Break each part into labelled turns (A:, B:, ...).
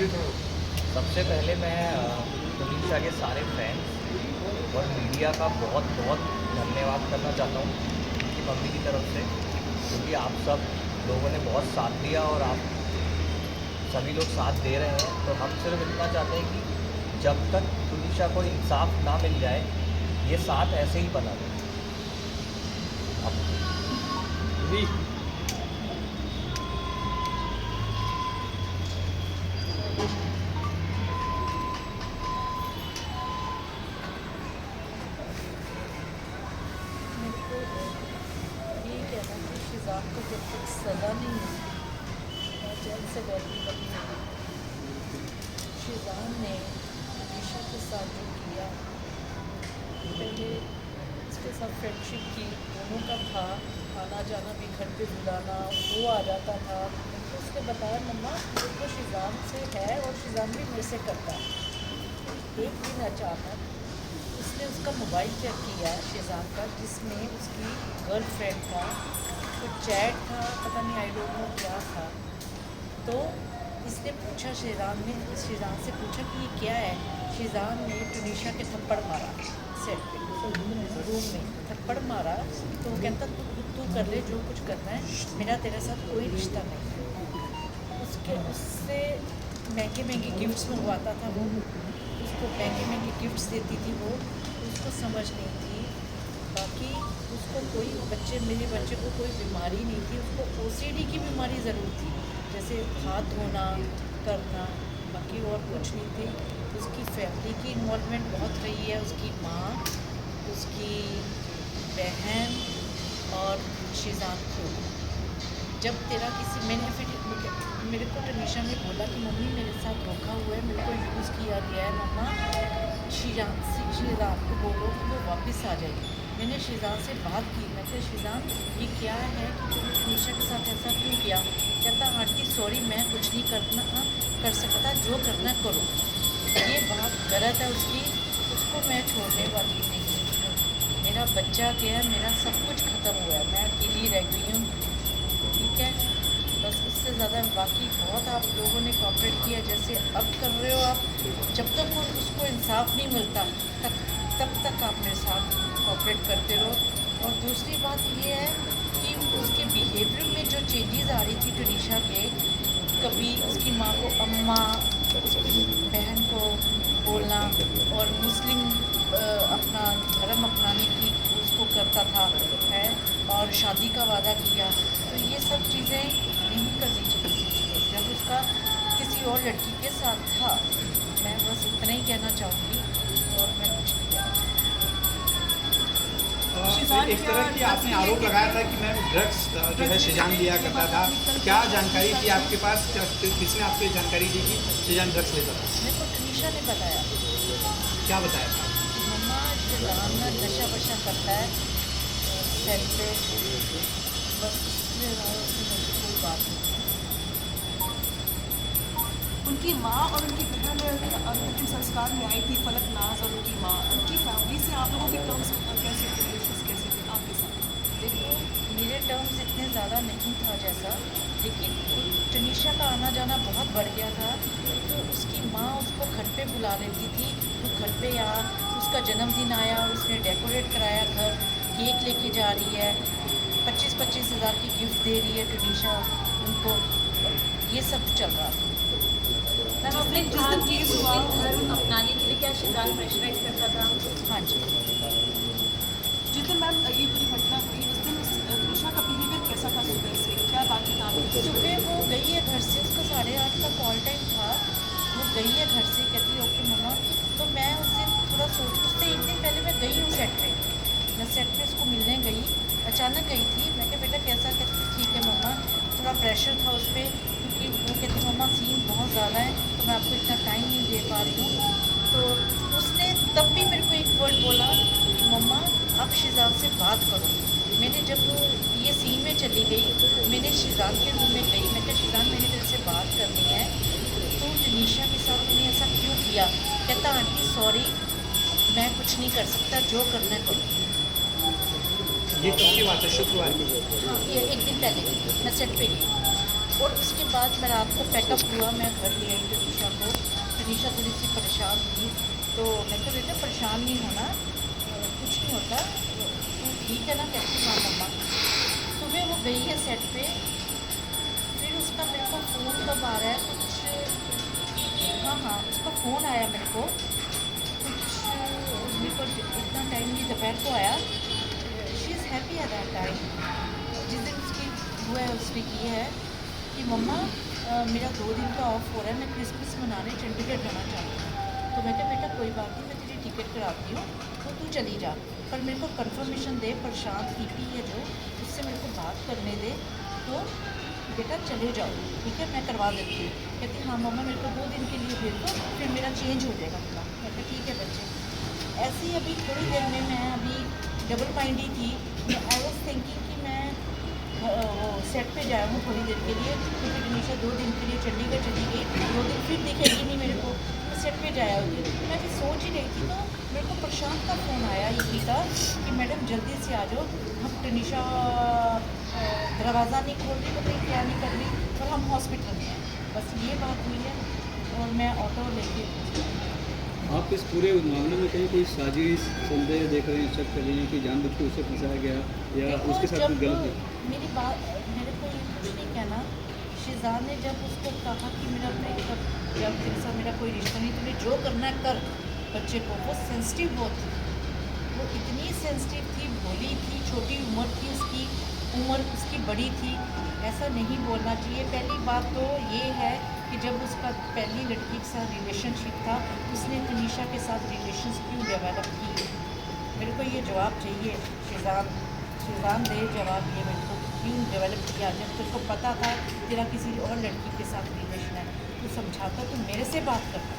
A: सबसे पहले मैं तुनिशा के सारे फैंस और मीडिया का बहुत बहुत धन्यवाद करना चाहता हूँ उनकी मम्मी की तरफ से, क्योंकि आप सब लोगों ने बहुत साथ दिया और आप सभी लोग साथ दे रहे हैं। तो हम सिर्फ इतना चाहते हैं कि जब तक तुनिशा को इंसाफ ना मिल जाए ये साथ ऐसे ही बना रहे।
B: यही कहना कि शिजान को जब तक सज़ा नहीं मिली और जेल से बैठी बनी शिजान ने तुनिशा के साथ जो किया, पहले इसके साथ फ्रेंडशिप की, दोनों का था, आना जाना भी घर पे बुलाना, वो आ जाता था। तो उसने बताया मम्मा देखो शिजान से है और शिजान भी मेरे से करता है। एक दिन अचानक उसने उसका मोबाइल चेक किया शिजान का, जिसमें उसकी गर्लफ्रेंड का कुछ चैट था, पता नहीं आई डोंट नो क्या था। तो इसने पूछा शिजान से पूछा कि ये क्या है। शिजान ने तुनिशा के थप्पड़ मारा, सेट पे रूम में थप्पड़ मारा। तो वो कहता तू कर ले जो कुछ करना है, मेरा तेरे साथ कोई रिश्ता नहीं। उससे महंगे महंगे गिफ्ट्स मंगवाता था वो, उसको महंगे महंगे गिफ्ट्स देती थी वो, उसको समझ नहीं थी। बाकी उसको कोई मेरे बच्चे को कोई बीमारी नहीं थी, उसको OCD की बीमारी ज़रूर थी, जैसे हाथ धोना करना, बाकी और कुछ नहीं थी। उसकी फैमिली की इन्वॉल्वमेंट बहुत रही है, उसकी माँ, उसकी बहन और शिजान को। जब तेरा किसी मेरे को तनीशा ने बोला कि मम्मी मेरे साथ धोखा हुआ है, मेरे को यूज़ किया गया है, मम्मा शिजान को बोलो कि वो वापस आ जाएगी। मैंने शिजान से बात की, मैं कहा शिजान ये क्या है कि तुमने तनीशा के साथ ऐसा क्यों किया। कहता आंटी सॉरी मैं कुछ नहीं कर सकता, जो करना करो। ये बात गलत है उसको मैं छोड़ने वाली नहीं हूँ। मेरा बच्चा गया, मेरा सब कुछ ख़त्म हुआ है, मैं अकेली रह गई हूँ, ठीक है। बस इससे ज़्यादा बाकी बहुत आप लोगों ने कोऑपरेट किया जैसे अब कर रहे हो आप। जब तक उसको इंसाफ नहीं मिलता तब तक आप मेरे साथ कोऑपरेट करते रहो। और दूसरी बात ये है कि उसके बिहेवियर में जो चेंजेस आ रही थी तुनिशा के, कभी उसकी माँ को अम्मा, उसकी बहन को बोलना और मुस्लिम अपना धर्म अपनाने की उसको करता था है, और शादी का वादा किया। तो ये सब चीज़ें नहीं करनी चाहिए जब उसका किसी और लड़की के साथ था। मैं बस इतना ही कहना चाहूँगी और मैं कुछ नहीं कहना।
C: एक तरह की आपने आरोप लगाया था कि मैं ड्रग्स जो है शिजान लिया करता था, क्या जानकारी थी आपके पास, किसने आपको जानकारी दी कि शिजान ड्रग्स लेता था?
B: मेरे को तुनिशा ने बताया।
C: क्या बताया था?
B: मम्मा शिजान नशा वशा करता है सेट पे, बस इसलिए उसने कोई बात नहीं।
D: उनकी माँ और उनकी बहन अंतिम संस्कार में आई थी, फलक नाज और उनकी माँ, उनकी फैमिली से आप लोगों के टर्म्स कैसे थे आपके साथ?
B: देखो मेरे टर्म्स इतने ज़्यादा नहीं था जैसा, लेकिन तुनिशा का आना जाना बहुत बढ़ गया था। तो उसकी माँ उसको घर पे बुला लेती थी, तो घर पे आ, उसका जन्मदिन आया, उसने डेकोरेट कराया घर, केक लेके जा रही है, 25-25 हज़ार की गिफ्ट दे रही है तुनिशा उनको, ये सब चल रहा था।
E: मैम अपने घर केस हुआ धर्म अपनाने के लिए क्या शिजान प्रेशराइज करता था?
B: हाँ जी।
D: जिस दिन मैम ये पूरी घटना हुई उस दिन तुनिशा का बिहेवियर कैसा था? सुबह से क्या बातचीत आपकी?
B: सुबह वो गई है घर से, उसका 8:30 का कॉल टाइम था, वो गई है घर से, कहती है ओके मम्मा। तो मैं उस दिन थोड़ा उससे एक दिन पहले मैं गई हूँ सेट पे, मैं सेट पे उसको मिलने गई, अचानक गई थी। मैं कहा बेटा कैसा, कहती ठीक है मम्मा, थोड़ा प्रेशर था उस पर, क्योंकि वो कहती मम्मा सीन बहुत ज़्यादा है तो मैं आपको इतना टाइम नहीं दे पा रही हूँ। तो उसने तब भी मेरे को एक वर्ड बोला मम्मा आप शिजान से बात करो। मैंने जब ये सीन में चली गई, मैंने शिजान के रूम में गई, मैं कहा शिजान मैंने तेरे से बात करनी है, तो तुनिशा के साथ तूने ऐसा क्यों किया। कहता आंटी सॉरी मैं कुछ नहीं कर सकता, जो करना है करो।
C: ये कब की बात है? शुक्रवार की?
B: हाँ ये एक दिन पहले मैं सेट पे गई और उसके बाद मैं रात को पैकअप हुआ, मैं घर ले आई तुनिशा को। तो मैं तो बेटा परेशान नहीं होना, कुछ नहीं होता, तू ठीक है ना? कहती हाँ मम्मा। सुबह वो गई है सेट पे, फिर उसका मेरे को फ़ोन कब आ रहा है कुछ, हाँ उसका फ़ोन आया मेरे को कुछ, मेरे को इतना टाइम नहीं दोपहर को आया। She is happy at that time. जिस दिन उसकी हुआ है उसने की है कि मम्मा मेरा 2 दिन का ऑफ हो रहा है, मैं क्रिसमस मनाने चंडीगढ़ जाना चाहती हूँ। तो मैं कहा बेटा कोई बात नहीं, मैं तेरी टिकट कराती हूँ, तो तू चली जा, पर मेरे को कंफर्मेशन दे, प्रशांत ईपी है जो, उससे मेरे को बात करने दे, तो बेटा चले जाओ, ठीक है मैं करवा देती हूँ। कहती हाँ मम्मा मेरे को 2 दिन के लिए भेज दो, फिर मेरा चेंज हो जाएगा पूरा। मैं कहा ठीक है बच्चे। ऐसे ही अभी थोड़ी देर में मैं अभी डबल माइंडी थी, आई वॉज थिंकिंग कि मैं वो सेट पे जाया हूँ थोड़ी देर के लिए, क्योंकि टनीशा 2 दिन के लिए चंडीगढ़ चली गई, 2 दिन फिर दिखेगी नहीं मेरे को, मैं सेट पे जाया हुई। मैं भी सोच ही रही थी, तो मेरे को प्रशांत का फ़ोन आया ईपी का कि मैडम जल्दी से आ जाओ, हम टनीशा दरवाज़ा नहीं खोल रही, पता नहीं क्या नहीं कर रही, और हम हॉस्पिटल में हैं। बस ये बात हुई है, और मैं ऑटो लेके
F: आप इस पूरे मामले में कहीं कोई साजिश संदेह देख रहे हैं, शक कर रही हैं कि जानबूझ के उसे फंसाया गया या
B: देखो,
F: उसके साथ
B: जब
F: कुछ गलत है?
B: मेरी बात, मेरे को ये कुछ नहीं कहना। शिजान ने जब उसको कहा कि मेरा ब्रेकअप, जब तेरे साथ मेरा कोई रिश्ता नहीं, तुम्हें जो करना है कर, बच्चे को, वो सेंसिटिव बहुत थी, वो इतनी सेंसिटिव थी, भोली थी, छोटी उम्र थी उसकी, उम्र उसकी बड़ी थी, ऐसा नहीं बोलना चाहिए। पहली बात तो ये है कि जब उसका पहली लड़की के साथ रिलेशनशिप था, उसने तनीशा के साथ रिलेशंस क्यों डेवलप किए? मेरे को ये जवाब चाहिए। शिजान दे जवाब, ये मेरे को क्यों डेवलप किया? जब तेरे को पता था तेरा किसी और लड़की के साथ रिलेशन है, तू समझाता, तू मेरे से बात करता।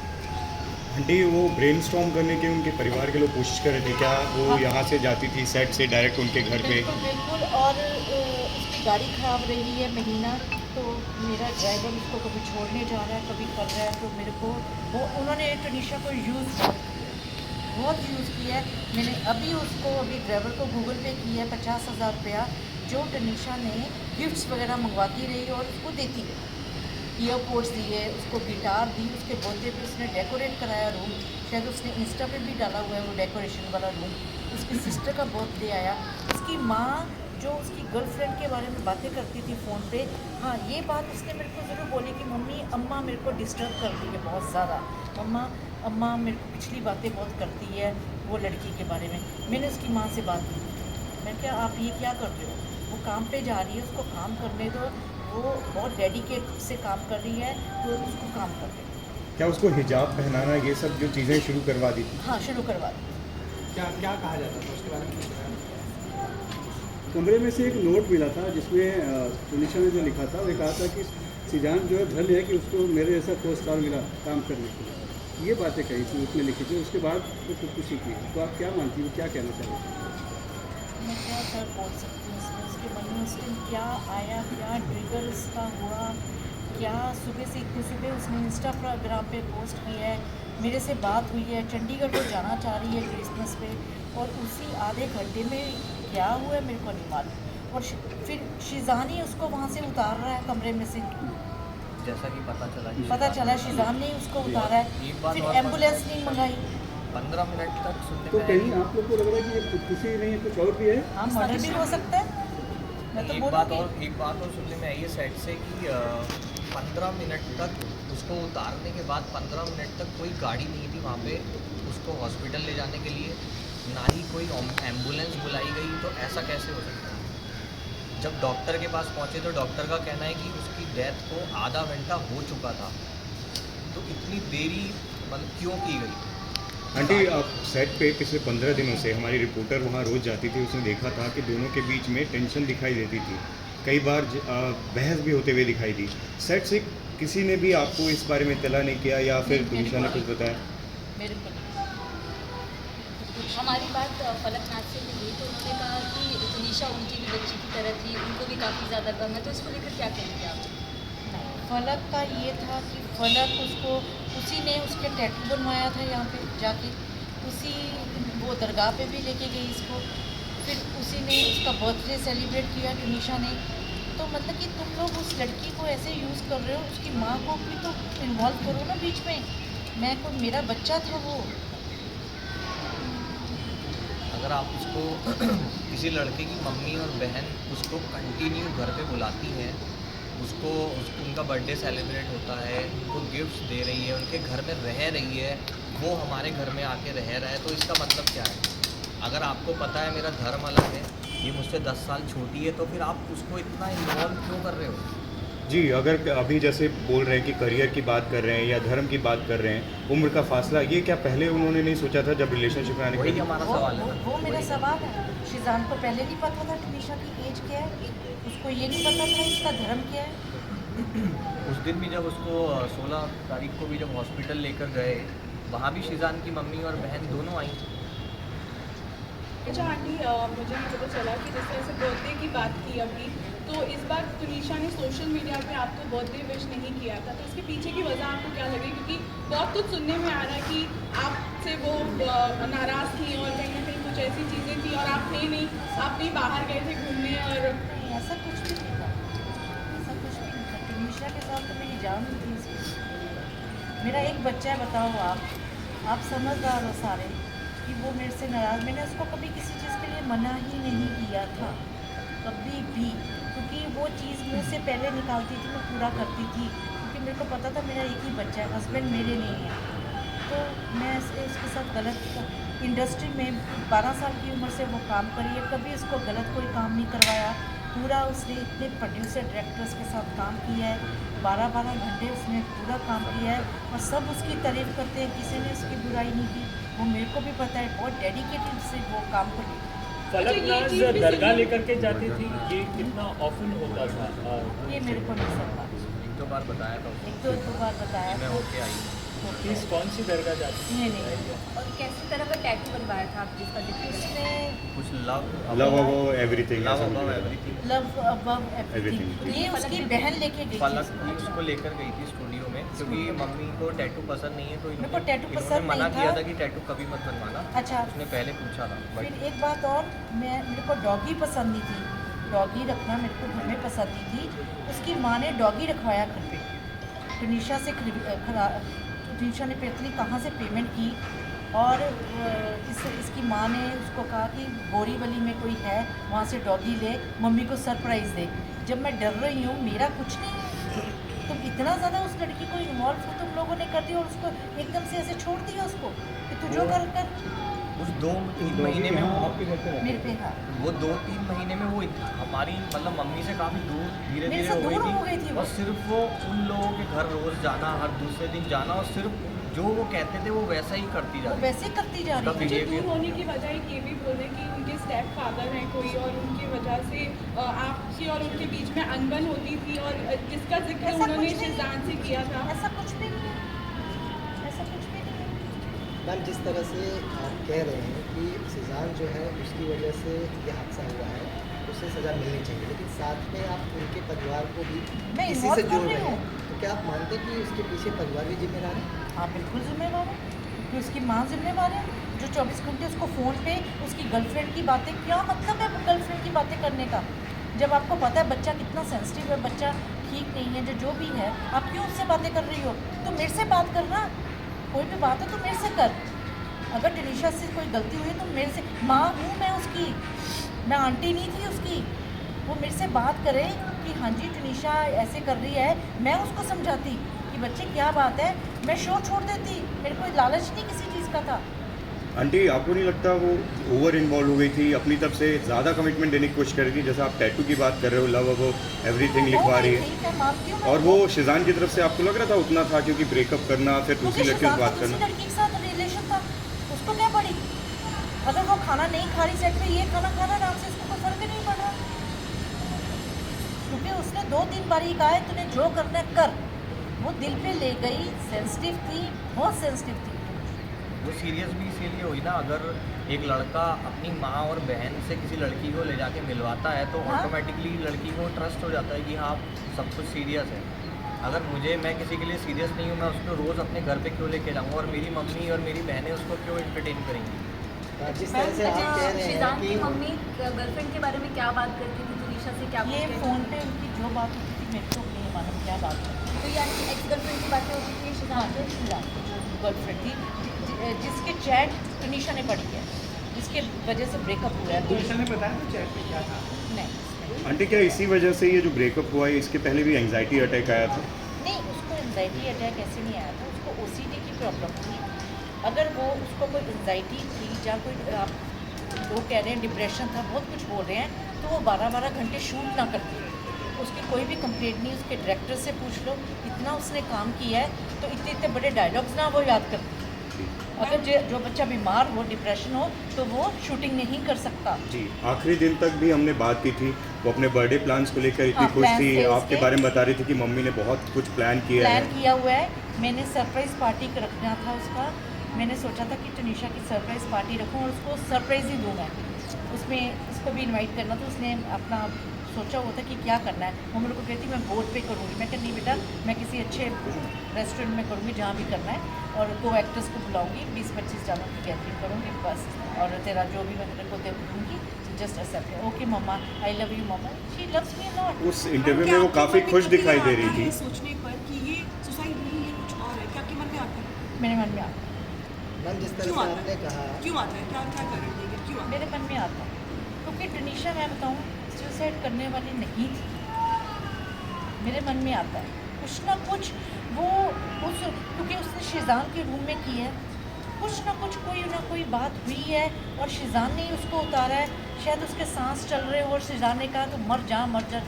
G: आंटी वो ब्रेनस्टॉर्म करने की उनके परिवार के लोग कोशिश कर रहे थे क्या? वो
B: हाँ।
G: यहाँ से जाती थी सेट से डायरेक्ट उनके घर पे?
B: बिल्कुल बिल्कुल, और उसकी गाड़ी ख़राब रही है महीना, तो मेरा ड्राइवर उसको कभी छोड़ने जा रहा है, कभी कर रहा है, तो मेरे को वो उन्होंने टनीशा को बहुत यूज़ किया है। मैंने अभी ड्राइवर को गूगल पे किया है 50,000 रुपया, जो टनीशा ने गिफ्ट्स वगैरह मंगवाती रही और उसको देती रही। ईयरपोड्स दिए, उसको गिटार दी, उसके बर्थडे पे उसने डेकोरेट कराया रूम, शायद उसने इंस्टा पे भी डाला हुआ है वो डेकोरेशन वाला रूम। उसकी सिस्टर का बर्थडे आया, उसकी माँ जो उसकी गर्लफ्रेंड के बारे में बातें करती थी फ़ोन पे, हाँ ये बात उसने मेरे को ज़रूर बोली कि मम्मी अम्मा मेरे को डिस्टर्ब कर रही है बहुत ज़्यादा, अम्मा मेरे को पिछली बातें बहुत करती है वो लड़की के बारे में। मैंने उसकी माँ से बात की, मैं क्या आप ये क्या कर रहे हो? वो काम पे जा रही है, उसको काम करने दो, वो बहुत डेडिकेट से काम कर रही है, तो उसको काम कर दे।
G: क्या उसको हिजाब पहनाना ये सब जो चीज़ें शुरू करवा दी थी?
B: हाँ शुरू करवा दी।
C: क्या क्या कहा जाता था उसके बारे में?
F: कमरे में से एक नोट मिला था जिसमें टनीशा ने जो लिखा था, वो कहा था कि शिजान जो है धन्य है कि उसको मेरे जैसा को स्टार मिला काम करने के लिए, ये बातें कही थी उसने लिखी थी। उसके बाद वो खुदकुशी की, तो आप क्या मानती हो, क्या कहना चाहते हैं?
B: मैं क्या सर बोल सकती हूँ इसमें, उसके मन में उस दिन क्या आया, क्या ट्रिगर उसका हुआ, क्या सुबह से इतनी सुबह उसने इंस्टाग्राम पे पोस्ट की है, मेरे से बात हुई है, चंडीगढ़ को जाना चाह रही है क्रिसमस पे, और उसी आधे घंटे में क्या हुआ है मेरे को नहीं मालूम। और फिर शिजान ही उसको वहाँ से उतार रहा है कमरे में से,
A: जैसा कि
B: पता चला शिजान ने ही उसको उतारा है,
A: एक बात
B: फिर
A: और
B: एम्बुलेंस नहीं मंगाई।
A: 15 मिनट तक सुनने
F: तो
A: में
F: कहीं
A: आई।
F: आप लोग को लग रहा है कि ये खुदकुशी नहीं है, कुछ और भी है?
B: हाँ मर्डर भी हो सकता है, मैं तो
A: एक बात
B: बोलूँगी।
A: और सुनने में आई है सेट से कि 15 मिनट तक उसको उतारने के बाद 15 मिनट तक कोई गाड़ी नहीं थी वहाँ पे उसको हॉस्पिटल ले जाने के लिए, ना ही कोई एम्बुलेंस बुलाई गई। तो ऐसा कैसे हो सकता है? जब डॉक्टर के पास पहुँचे तो डॉक्टर का कहना है कि उसकी डेथ को आधा घंटा हो चुका था, तो इतनी देरी मतलब क्यों की गई?
G: आंटी आप सेट पे पिछले 15 दिनों से हमारी रिपोर्टर वहाँ रोज़ जाती थी, उसने देखा था कि दोनों के बीच में टेंशन दिखाई देती थी, कई बार बहस भी होते हुए दिखाई दी। सेट से किसी ने भी आपको इस बारे में इत्तला नहीं किया या फिर
B: नहीं,
G: तुनिशा ने कुछ बताया?
B: मेरे को
E: हमारी बात फलकनाथ से भी हुई, तो उन्होंने कहा कि तुनिशा उनकी भी बच्ची की तरह थी, उनको भी काफ़ी ज़्यादा गम है, तो इसको लेकर क्या कहेंगे आप?
B: फलक का ये था कि फलक उसको उसी ने उसके टैटू बनवाया था यहाँ पे जाके, उसी वो दरगाह पे भी लेके गई इसको, फिर उसी ने उसका बर्थडे सेलिब्रेट किया टनीशा ने। तो मतलब कि तुम लोग उस लड़की को ऐसे यूज़ कर रहे हो, उसकी माँ को भी तो इन्वॉल्व करो ना बीच में। मेरा बच्चा था वो,
A: अगर आप उसको किसी लड़के की मम्मी और बहन उसको कंटिन्यू घर पे बुलाती हैं, उनका बर्थडे सेलिब्रेट होता है, उनको गिफ्ट्स दे रही है, उनके घर में रह रही है, वो हमारे घर में आके रह रहा है, तो इसका मतलब क्या है? अगर आपको पता है मेरा धर्म अलग है, ये मुझसे 10 साल छोटी है, तो फिर आप उसको इतना इन्वॉल्व क्यों कर रहे हो?
G: जी, अगर अभी जैसे बोल रहे हैं कि करियर की बात कर रहे हैं या धर्म की बात कर रहे हैं, उम्र का फासला, ये क्या पहले उन्होंने नहीं सोचा था जब रिलेशनशिप में आने
A: वही
G: के?
A: हमारा सवाल है ना।
H: वो मेरा
A: वही।
H: सवाल है। शिजान को पहले नहीं पता था टनीशा की एज क्या है, उसको ये नहीं पता था इसका धर्म क्या है।
A: उस दिन भी जब उसको 16 तारीख को भी जब हॉस्पिटल लेकर गए, वहाँ भी शिजान की मम्मी और बहन दोनों आई।
I: अच्छा आंटी, मुझे ये पता चला कि जिस तरह से बर्थडे की बात की अभी, तो इस बार तुनिशा ने सोशल मीडिया पे आपको बर्थडे विश नहीं किया था, तो इसके पीछे की वजह आपको क्या लगी? क्योंकि बहुत कुछ सुनने में आ रहा है कि आपसे वो नाराज़ थी और कहीं ना कहीं कुछ ऐसी चीज़ें थी और आप थे नहीं, आप नहीं बाहर गए थे घूमने और
H: नहीं, ऐसा कुछ भी नहीं था, ऐसा कुछ भी नहीं था। टनीशा के साथ तो मेरी जान थी इसकी। मेरा एक बच्चा है, बताओ आप समझदार हो सारे कि वो मेरे से नाराज़। मैंने उसको कभी किसी चीज़ के लिए मना ही नहीं किया था, कभी भी, क्योंकि वो चीज़ मुँह से पहले निकालती थी, मैं पूरा करती थी, क्योंकि मेरे को पता था मेरा एक ही बच्चा है, हस्बैंड मेरे नहीं है। तो मैं उसके साथ गलत इंडस्ट्री में 12 साल की उम्र से वो काम करी है, कभी उसको गलत कोई काम नहीं करवाया। पूरा उसने इतने प्रोड्यूसर डायरेक्टर्स के साथ काम किया है, 12-12 घंटे उसने पूरा काम किया है और सब उसकी तारीफ़ करते हैं, किसी ने उसकी बुराई नहीं की। वो मेरे को भी पता है, बहुत डेडिकेटेड से वो काम करती।
J: फलकनाज दरगाह लेकर के जाती थी, ये कितना ऑफन होता था?
H: ये मेरे को नहीं सकता,
A: 1-2 बार बताया था उसने।
H: 1-2 बार बताया
A: मैं
H: तो
A: होके आई।
J: किस कौन सी दरगाह जाती थी?
H: नहीं
E: और कैसी तरह का टैटू बनवाया था आप जिसका जिक्र कर रहे हैं?
H: उसने
A: कुछ love
G: love above everything,
A: love
G: ऐसा
A: अबव
G: कुछ
A: everything.
H: Love above
G: Everything.
H: Everything, ये उसकी बहन लेके गई
A: फलक
H: थी।
A: भी उसको लेकर गई थी स्टूडियो में, क्योंकि मम्मी को टैटू पसंद नहीं है, तो
H: मेरे को टैटू
A: इन्होंने
H: पसंद
A: मना
H: नहीं
A: किया
H: था।
A: था कि टैटू कभी मत बनवाना।
H: अच्छा,
A: उसने पहले पूछा था,
H: फिर
A: बट
H: एक बात और, मेरे को डॉगी पसंद नहीं थी, डॉगी रखना मेरे को घर में पसंद नहीं थी। उसकी माँ ने डॉगी रखवाया घर पे, टनीशा से टनीशा ने पता नहीं कहाँ से पेमेंट की और इसकी माँ ने उसको कहा कि बोरीवली में कोई है, वहाँ से डॉगी ले, मम्मी को सरप्राइज़ दे। जब मैं डर रही हूँ, मेरा कुछ नहीं है, तुम इतना ज़्यादा उस लड़की को इन्वॉल्व हो, तुम लोगों ने कर दिया और उसको एकदम से ऐसे छोड़ दिया उसको कि तू जो कर।
A: उस 2-3 महीने में वो
H: मेरे पे हाँ,
A: वो 2-3 महीने में वो हमारी मतलब मम्मी से काफ़ी दूर धीरे
H: मेरे
A: धीरे
H: से दूर हो
A: हो
H: गई थी वो।
A: और सिर्फ वो उन लोगों के घर रोज़ जाना, हर दूसरे दिन जाना, और सिर्फ जो वो कहते थे वो वैसा ही करती जा
H: वो
A: रही।
H: वैसे ही करती जा रही
A: उसका
H: थी।
I: मुझे
A: behavior-
I: दूर होने की वजह ये भी बोल रहे कि उनके स्टेप फादर हैं कोई और उनकी वजह से आपकी और उनके बीच में अनबन होती थी और जिसका जिक्र
H: ऐसा
I: उन्होंने
H: कुछ नहीं है।
I: शिजान से किया था।
H: ऐसा कुछ भी नहीं है, ऐसा कुछ भी नहीं है।
K: मैम, जिस तरह से आप कह रहे हैं कि शिजान जो है उसकी वजह से ये हादसा हुआ है, उसे सज़ा मिलनी चाहिए, लेकिन साथ में आप उनके परिवार को भी
H: मैं
K: इसी
H: involve
K: से
H: कर
K: जोड़
H: रही
K: रहे हैं,
H: हूँ।
K: तो क्या आप मानते हैं कि उसके पीछे परिवार भी जिम्मेदार है?
H: हाँ बिल्कुल जिम्मेवार है, क्योंकि उसकी माँ जिम्मेवार है जो 24 घंटे उसको फ़ोन पे उसकी गर्लफ्रेंड की बातें, क्या मतलब है गर्लफ्रेंड की बातें करने का? जब आपको पता है बच्चा कितना सेंसिटिव है, बच्चा ठीक नहीं है, जो भी है, आप क्यों उससे बातें कर रही हो? तो मेरे से बात करना, कोई भी बात है तो मेरे से कर। अगर टनीशा से कोई गलती हुई है तो मेरे से, माँ हूँ मैं उसकी, मैं आंटी नहीं थी उसकी। वो मेरे से बात करे कि हाँ जी टनीशा ऐसे कर रही है, मैं उसको समझाती कि बच्चे क्या बात है, मैं शो छोड़ देती, मेरे को लालच नहीं किसी चीज़ का था।
G: आंटी, आपको नहीं लगता वो ओवर इन्वॉल्व हो गई थी, अपनी तरफ से ज़्यादा कमिटमेंट देने की कोशिश कर रही थी? जैसा आप टैटू की बात कर रहे हो, लव अबव एवरीथिंग लिखवा रही है,
H: मैं मानती हूँ,
G: और वो शिजान की तरफ से आपको लग रहा था उतना था? क्योंकि ब्रेकअप करना, फिर दूसरी लड़की से बात करना।
H: लड़की के साथ रिलेशन था, उसको क्या पड़ी? अगर वो खाना नहीं खा रही सेट पे, ये खाना खाना आराम से, इसको कोई फर्क ही नहीं पड़ रहा, क्योंकि उसने 2-3 बार ही कहा है तूने जो करना है कर। वो दिल पे ले गई, सेंसिटिव थी, बहुत सेंसिटिव थी।
A: वो सीरियस भी इसीलिए हुई ना, अगर एक लड़का अपनी माँ और बहन से किसी लड़की को ले जाके मिलवाता है तो
H: हाँ।
A: ऑटोमेटिकली लड़की को ट्रस्ट हो जाता है कि हाँ सब कुछ सीरियस है। अगर मैं किसी के लिए सीरियस नहीं हूँ, मैं उसको रोज़ अपने घर पे क्यों लेके जाऊँगा, और मेरी मम्मी और मेरी बहनें उसको क्यों एंटरटेन करेंगी?
K: जिस तरह से आप कह रहे हैं
E: शिजान की
K: कि
E: मम्मी गर्लफ्रेंड के बारे में क्या बात करती थी, तुनिशा से क्या
H: ये
E: पूछते थे?
H: फ़ोन पे उनकी जो बात होती थी मेरे को नहीं मालूम क्या बात है।
E: तो यानी कि एक्स गर्लफ्रेंड की बातें होती थी शिजान से?
H: गर्लफ्रेंड थी जिसके चैट टनीशा ने पढ़ी है, उसके वजह से ब्रेकअप हुआ है। तो
C: तुनिशा ने बताया था चैट में क्या था?
H: नहीं
G: आंटी क्या इसी वजह से ये जो ब्रेकअप हुआ है इसके पहले भी एंजाइटी अटैक आया था?
H: नहीं, उसको एंजाइटी अटैक ऐसे नहीं आया था, उसको ओसीडी की प्रॉब्लम थी। अगर वो उसको कोई एंजाइटी थी या कोई आप वो कह रहे हैं डिप्रेशन था, बहुत कुछ बोल रहे हैं, तो वो 12-12 घंटे शूट ना करती। उसकी कोई भी कंप्लेंट नहीं, उसके डायरेक्टर से पूछ लो, इतना उसने काम किया है तो इतने इतने बड़े डायलॉग्स ना वो याद करती। अगर जो बच्चा बीमार हो, डिप्रेशन हो, तो वो शूटिंग नहीं कर सकता।
G: जी, आखिरी दिन तक भी हमने बात की थी, वो अपने बर्थडे प्लान्स को लेकर इतनी
H: हाँ,
G: खुश
H: plans
G: थी,
H: थे
G: आपके
H: उसके।
G: बारे में बता रही थी कि मम्मी ने बहुत कुछ प्लान किया है।
H: किया हुआ है, मैंने सरप्राइज़ पार्टी रखना था उसका। मैंने सोचा था कि तनिषा की सरप्राइज़ पार्टी रखूं और उसको सरप्राइज़ ही दूँ मैं। उसमें उसको भी इनवाइट करना, तो उसने अपना सोचा हुआ था कि क्या करना है। वो मेरे को कहती मैं बोर्ड पे करूँगी। मैं कहा नहीं बेटा, मैं किसी अच्छे रेस्टोरेंट में करूँगी जहाँ भी करना है, और को एक्टर्स को बुलाऊँगी, 20-25 जनों की गैदरिंग करूँगी बस, और तेरा जो भी मैं तेरे को दे दूँगी, just accept. Okay mama, I love you mama, she loves me lot.
G: उस इंटरव्यू में वो काफ़ी खुश दिखाई दे रही थी।
D: सोचने पर कि ये सुसाइड नहीं है, कुछ और है, क्या आपके मन में आता है?
H: मेरे मन में आता है,
K: मैम जिस तरह
D: क्यों
K: से
D: आता
K: आपने
D: है?
K: कहा
D: क्यों आता है? क्या क्या कारण है ये? क्यों आता है?
H: मेरे मन में आता है क्योंकि तनिषा, मैं बताऊँ, सुसाइड करने वाली नहीं थी। मेरे मन में आता है कुछ ना कुछ, वो उस क्योंकि उसने शिजान के रूम में की है, कुछ ना कुछ कोई ना कोई बात हुई है और शिजान ने ही उसको उतारा है। शायद उसके सांस चल रहे हो और शिजान ने कहा तो मर जा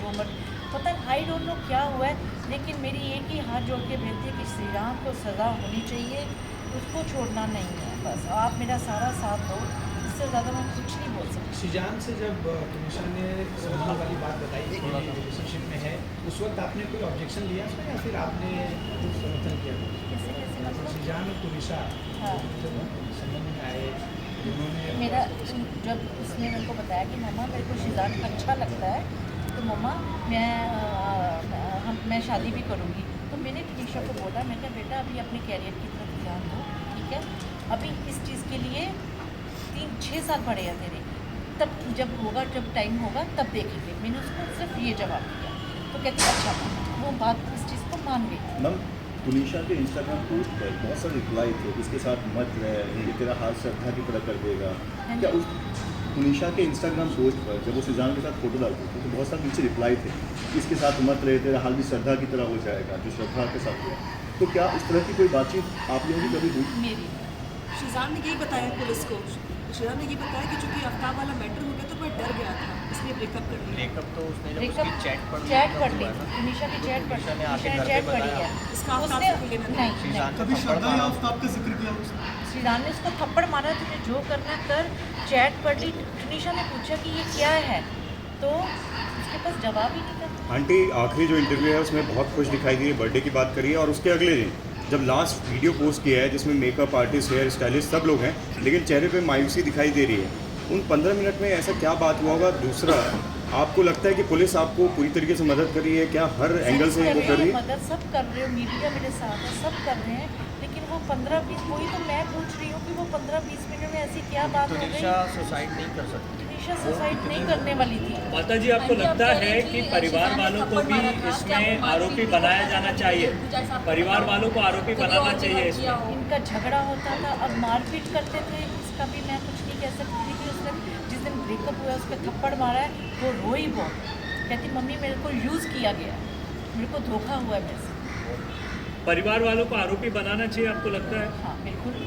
H: जो मर, पता नहीं, आई डोंट नो क्या हुआ है। लेकिन मेरी एक ही हाथ जोड़ के बेनती है कि श्री राम को सज़ा होनी चाहिए, उसको छोड़ना नहीं है। बस आप मेरा सारा साथ दो, इससे ज़्यादा मैं कुछ नहीं बोल सकती।
C: शिजान से जब तुनिशा ने समझने वाली बात बताई कि रिलेशनशिप में है, उस वक्त आपने कोई ऑब्जेक्शन लिया उसमें या फिर आपने कुछ समर्थन किया?
H: कैसे कैसे मतलब?
C: शिजान और तुनिशा
H: हाँ।
C: जब संबंध में आए, उन्होंने
H: मेरा जब उसने मेरे को बताया कि मम्मा मेरे को शिजान अच्छा लगता है, तो मम्मा मैं शादी भी करूँगी, तो मैंने तनिषा को बोला, मैं कहा बेटा अभी अपने कैरियर की तरफ ध्यान दो, ठीक है, अभी इस चीज़ के लिए 3-6 साल पड़े हैं तेरे, तब जब होगा, जब टाइम होगा तब देखेंगे। मैंने उसको सिर्फ ये जवाब दिया, तो कहती अच्छा मम्मा, वो बात इस चीज़ को मान गई।
L: मैम तुनिशा के इंस्टाग्राम पोस्ट पर बहुत सारे रिप्लाई थे, उसके साथ मत रहे, ये तेरा हाथ श्रद्धा की तरह कर देगा। क्या उस तुनिशा के इंस्टाग्राम पोस्ट पर जब वो सुजान के साथ फोटो डालती थी तो बहुत सारे नीचे रिप्लाई थे, इसके साथ मत रहे, तेरा हाल भी श्रद्धा की तरह हो जाएगा, जो श्रद्धा के साथ हुआ। तो क्या इस तरह की कोई बातचीत आप लोगों की कभी हुई?
H: मेरी
D: शिजान ने यही बताया पुलिस को, शिजान ने ये बताया कि चूंकि आफ्ताब वाला मैटर हो गया तो मैं डर गया था, इसलिए ब्रेकअप कर लिया।
A: ब्रेकअप तो उसने जब
H: ब्रेकअप
A: उसकी चैट पढ़
H: ली, तनिषा की चैट
A: तनिषा ने आके
H: तनिषा
A: घर पे
H: चैट पढ़ी
A: बताया।
H: है
D: इसका आफ्ताब
H: उसने,
D: से कोई लेना देना
H: नहीं
A: शिजान
C: कभी
A: का
C: श्रद्धा
A: थप्पड़
C: या
A: मारा।
C: आफ्ताब का जिक्र किया उसने?
H: श्रीराम ने उसको थप्पड़ मारा, तुझे जो करना कर, चैट पढ़ ली। तनिषा ने पूछा कि ये क्या है, तो उसके पास जवाब ही नहीं था।
G: आंटी आखिरी जो इंटरव्यू है उसमें बहुत खुश दिखाई दी है, बर्थडे की बात करी है, और उसके अगले दिन जब लास्ट वीडियो पोस्ट किया है जिसमें मेकअप आर्टिस्ट, हेयर स्टाइलिस्ट सब लोग हैं, लेकिन चेहरे पे मायूसी दिखाई दे रही है। उन 15 मिनट में ऐसा क्या बात हुआ होगा? दूसरा, आपको लगता है कि पुलिस आपको पूरी तरीके से मदद कर रही है क्या? हर एंगल से वो कर रही है?
H: मदद सब कर रहे हो, मीडिया मेरे साथ है, सब कर रहे हैं, लेकिन वो 15-20, वही तो मैं पूछ रही हूँ कि वो 15-20 मिनट में ऐसी क्या बात हो गई?
A: तनिषा सुसाइड नहीं कर सकती।
H: तनिषा सुसाइड नहीं करने वाली थी।
J: माता जी, आपको लगता है कि परिवार वालों को भी इसमें आरोपी बनाया जाना चाहिए? परिवार वालों को आरोपी बनाना चाहिए इसमें?
H: इनका झगड़ा होता था, अब मारपीट करते थे, इसका भी मैं कुछ नहीं कह सकती थी कि उसने जिस दिन ब्रेकअप हुआ उसका थप्पड़ मारा है, वो रोई बहुत, कहती मम्मी मेरे को यूज़ किया गया, मेरे को धोखा हुआ है मेरे से।
J: परिवार वालों को आरोपी बनाना चाहिए, आपको लगता है?
H: हाँ बिल्कुल।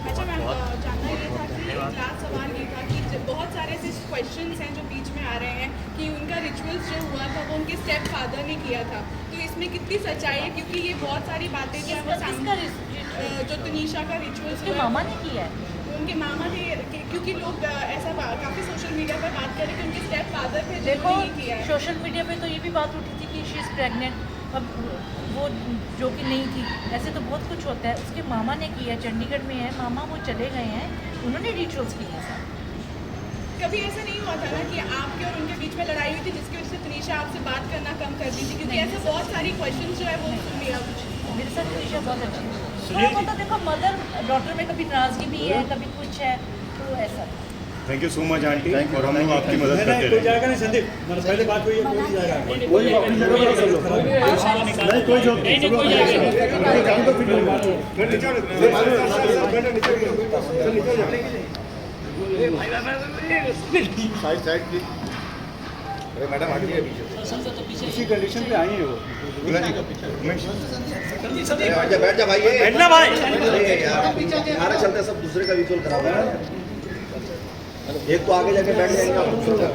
I: अच्छा मैम, जानना ये था कि लास्ट सवाल ये था कि बहुत सारे ऐसे क्वेश्चंस हैं जो बीच में आ रहे हैं कि उनका रिचुअल्स जो हुआ था वो उनके स्टेप फादर ने किया था, तो इसमें कितनी सच्चाई है? क्योंकि ये बहुत सारी बातें जो है वो सामने, जो तनिषा का रिचुअल्स
H: उसके मामा ने किया है,
I: उनके मामा ने, क्योंकि लोग ऐसा काफ़ी सोशल मीडिया पर बात करें कि उनके स्टेप फादर थे
H: देखो
I: जिन्होंने ये किया है।
H: सोशल मीडिया पे तो ये भी बात उठी थी कि शी इज़ प्रेग्नेंट, अब वो जो कि नहीं थी, ऐसे तो बहुत कुछ होता है। उसके मामा ने किया, चंडीगढ़ में है मामा, वो चले गए हैं, उन्होंने रिचुअल्स किए हैं।
I: कभी ऐसा नहीं हुआ था ना कि आपके और उनके बीच में लड़ाई हुई थी जिसकी वजह से तनिषा आपसे बात करना कम कर दी थी? क्योंकि ऐसे बहुत सारी क्वेश्चन जो है वो सुन लिया
H: मेरे साथ तनिषा बहुत अच्छी थी। थोड़ा बहुत देखो मदर डॉटर में कभी नाराजगी भी है, कभी कुछ है, तो ऐसा।
G: Thank you so much aunty,
L: Thank you,
G: और हम
L: thank
G: लोग
L: you,
G: आपकी
L: thank you.
G: मदद करते रहेंगे।
F: जाएगा नहीं संदीप, पहले बात हुई है, कोई नहीं जाएगा।
L: नहीं कोई जॉब नहीं, सब लोग काम तो फिट होगा। साइड साइड की, अरे मैडम हटिए पीछे,
F: उसी कंडीशन पे आई है वो।
L: बैठ जा भाई,
J: बैठना भाई।
L: आगे चलते सब दूसरे का विजुअल खराब है। एक तो आगे जाके बैठ जाएगा, दूसरा